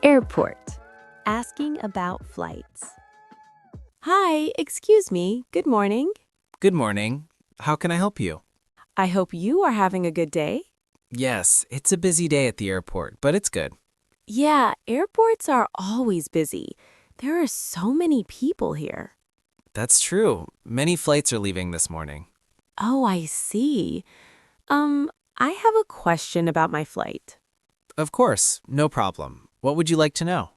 Airport. Asking about flights. Hi, excuse me. Good morning. Good morning. How can I help you? I hope you are having a good day. Yes, it's a busy day at the airport, but it's good. Yeah, airports are always busy. There are so many people here. That's true. Many flights are leaving this morning. Oh, I see. I have a question about my flight. Of course, no problem. What would you like to know?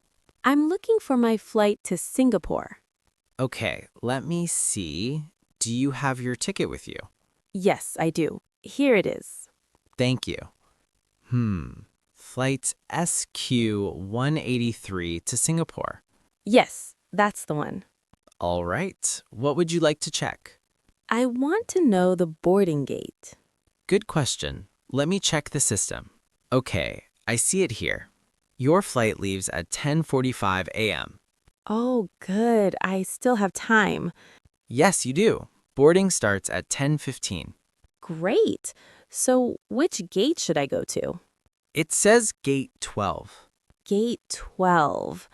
I'm looking for my flight to Singapore. Okay, let me see. Do you have your ticket with you? Yes, I do. Here it is. Thank you. Flight SQ-183 to Singapore. Yes, that's the one. All right. What would you like to check? I want to know the boarding gate. Good question. Let me check the system. Okay, I see it here. Your flight leaves at 10:45 a.m. Oh, good. I still have time. Yes, you do. Boarding starts at 10:15. Great. So, which gate should I go to? It says gate 12. Gate 12.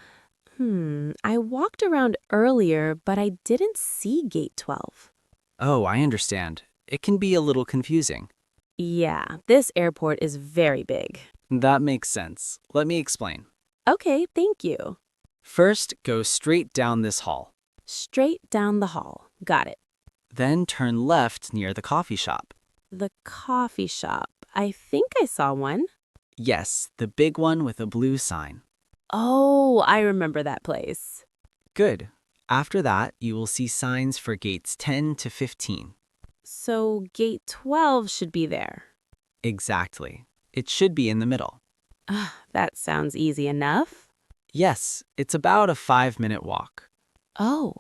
I walked around earlier, but I didn't see gate 12. Oh, I understand. It can be a little confusing. Yeah, this airport is very big. That makes sense. Let me explain. Okay, thank you. First, go straight down this hall. Straight down the hall. Got it. Then turn left near the coffee shop. The coffee shop. I think I saw one. Yes, the big one with a blue sign. Oh, I remember that place. Good. After that, you will see signs for gates 10 to 15. So, gate 12 should be there. Exactly. It should be in the middle. That sounds easy enough. Yes, it's about a 5-minute walk. Oh,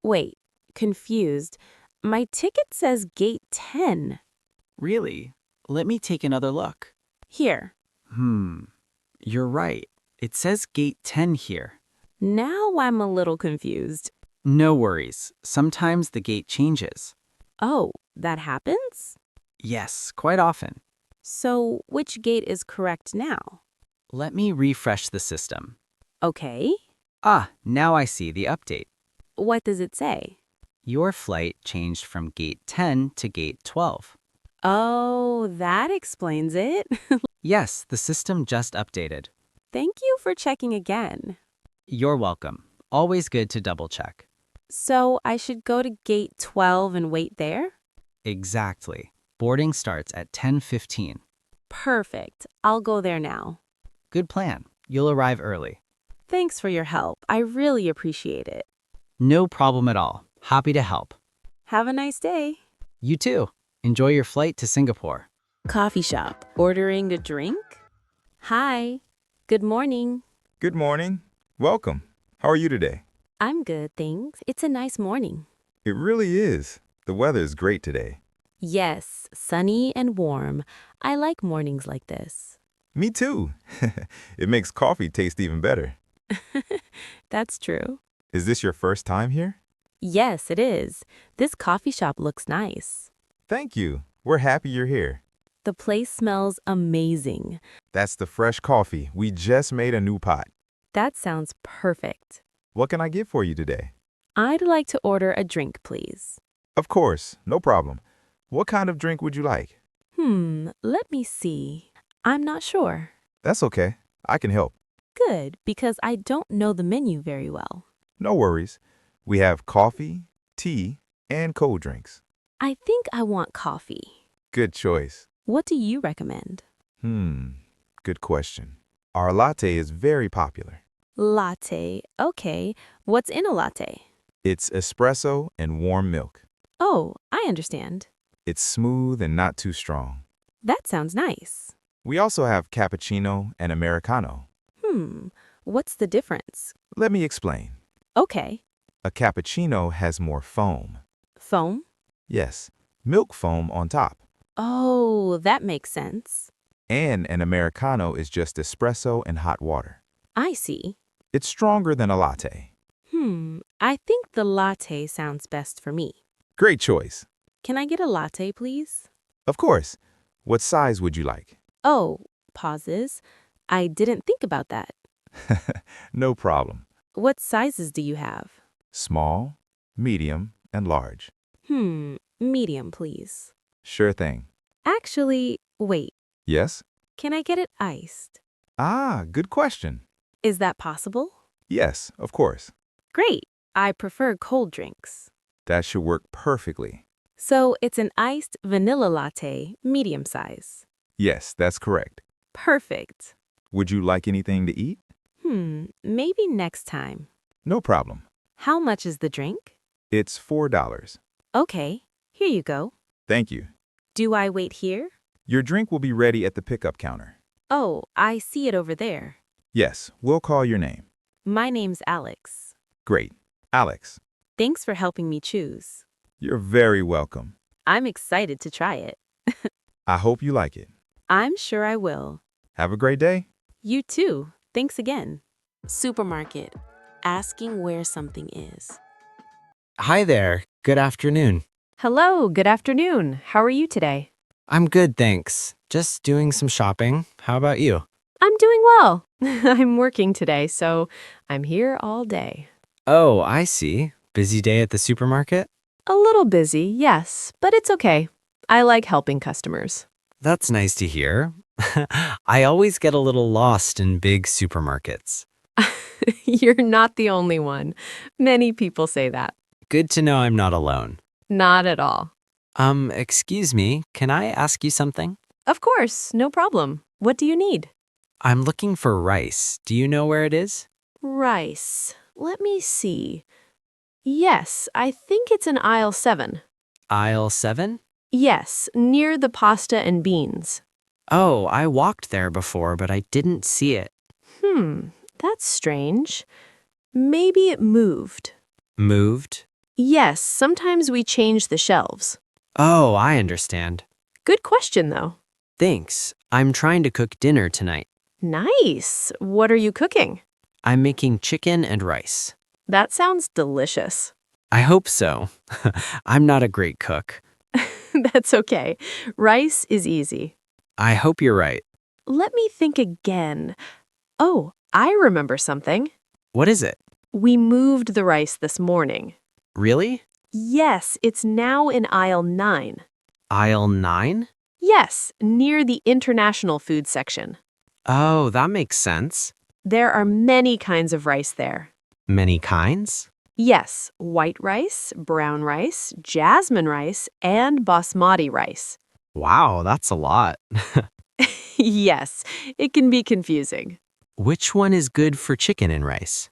wait, confused. My ticket says gate 10. Really? Let me take another look. Here. You're right. It says gate 10 here. Now I'm a little confused. No worries. Sometimes the gate changes. Oh, that happens? Yes, quite often. So, which gate is correct now? Let me refresh the system. Okay. Now I see the update. What does it say? Your flight changed from gate 10 to gate 12. Oh, that explains it. Yes, the system just updated. Thank you for checking again. You're welcome. Always good to double check. So, I should go to gate 12 and wait there? Exactly. Boarding starts at 10:15. Perfect. I'll go there now. Good plan. You'll arrive early. Thanks for your help. I really appreciate it. No problem at all. Happy to help. Have a nice day. You too. Enjoy your flight to Singapore. Coffee shop. Ordering a drink? Hi. Good morning. Good morning. Welcome. How are you today? I'm good, thanks. It's a nice morning. It really is. The weather is great today. Yes, sunny and warm. I like mornings like this. Me too. It makes coffee taste even better. That's true. Is this your first time here? Yes, it is. This coffee shop looks nice. Thank you. We're happy you're here. The place smells amazing. That's the fresh coffee. We just made a new pot. That sounds perfect. What can I get for you today? I'd like to order a drink, please. Of course, no problem. What kind of drink would you like? Let me see. I'm not sure. That's okay. I can help. Good, because I don't know the menu very well. No worries. We have coffee, tea, and cold drinks. I think I want coffee. Good choice. What do you recommend? Good question. Our latte is very popular. Latte. Okay. What's in a latte? It's espresso and warm milk. Oh, I understand. It's smooth and not too strong. That sounds nice. We also have cappuccino and Americano. What's the difference? Let me explain. Okay. A cappuccino has more foam. Foam? Yes, milk foam on top. Oh, that makes sense. And an Americano is just espresso and hot water. I see. It's stronger than a latte. I think the latte sounds best for me. Great choice. Can I get a latte, please? Of course. What size would you like? Oh, pauses. I didn't think about that. No problem. What sizes do you have? Small, medium, and large. Medium, please. Sure thing. Actually, wait. Yes? Can I get it iced? Ah, good question. Is that possible? Yes, of course. Great. I prefer cold drinks. That should work perfectly. So it's an iced vanilla latte, medium size. Yes, that's correct. Perfect. Would you like anything to eat? Maybe next time. No problem. How much is the drink? It's $4. Okay, here you go. Thank you. Do I wait here? Your drink will be ready at the pickup counter. Oh, I see it over there. Yes, we'll call your name. My name's Alex. Great. Alex. Thanks for helping me choose. You're very welcome. I'm excited to try it. I hope you like it. I'm sure I will. Have a great day. You too. Thanks again. Supermarket. Asking where something is. Hi there. Good afternoon. Hello, good afternoon. How are you today? I'm good, thanks. Just doing some shopping. How about you? I'm doing well. I'm working today, so I'm here all day. Oh, I see. Busy day at the supermarket? A little busy, yes, but it's okay. I like helping customers. That's nice to hear. I always get a little lost in big supermarkets. You're not the only one. Many people say that. Good to know I'm not alone. Not at all. Excuse me, can I ask you something? Of course, no problem. What do you need? I'm looking for rice. Do you know where it is? Rice. Let me see. Yes, I think it's in aisle 7. Aisle 7? Yes, near the pasta and beans. Oh, I walked there before, but I didn't see it. That's strange. Maybe it moved. Moved? Yes, sometimes we change the shelves. Oh, I understand. Good question, though. Thanks. I'm trying to cook dinner tonight. Nice. What are you cooking? I'm making chicken and rice. That sounds delicious. I hope so. I'm not a great cook. That's okay. Rice is easy. I hope you're right. Let me think again. Oh, I remember something. What is it? We moved the rice this morning. Really? Yes, it's now in aisle 9. Aisle 9? Yes, near the international food section. Oh, that makes sense. There are many kinds of rice there. Many kinds? Yes, white rice, brown rice, jasmine rice, and basmati rice. Wow, that's a lot. Yes, it can be confusing. Which one is good for chicken and rice?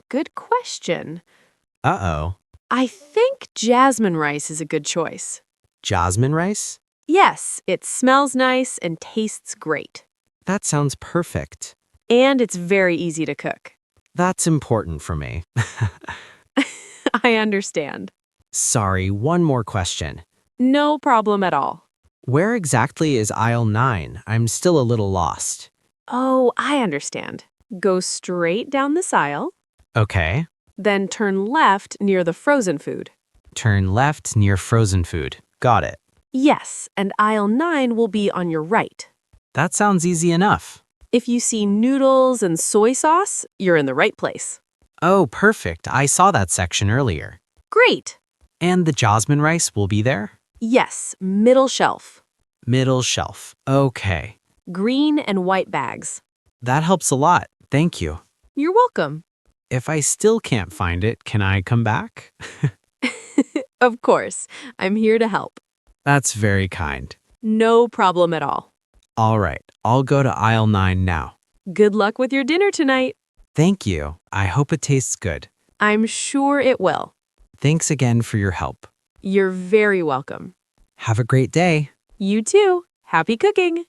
Good question. Uh-oh. I think jasmine rice is a good choice. Jasmine rice? Yes, it smells nice and tastes great. That sounds perfect. And it's very easy to cook. That's important for me. I understand. Sorry, one more question. No problem at all. Where exactly is aisle 9? I'm still a little lost. Oh, I understand. Go straight down this aisle, Okay. then turn left near the frozen food. Turn left near frozen food. Got it. Yes, and aisle 9 will be on your right. That sounds easy enough. If you see noodles and soy sauce, you're in the right place. Oh, perfect. I saw that section earlier. Great. And the jasmine rice will be there? Yes, middle shelf. Middle shelf. Okay. Green and white bags. That helps a lot. Thank you. You're welcome. If I still can't find it, can I come back? Of course, I'm here to help. That's very kind. No problem at all. All right, I'll go to aisle 9 now. Good luck with your dinner tonight. Thank you. I hope it tastes good. I'm sure it will. Thanks again for your help. You're very welcome. Have a great day. You too. Happy cooking.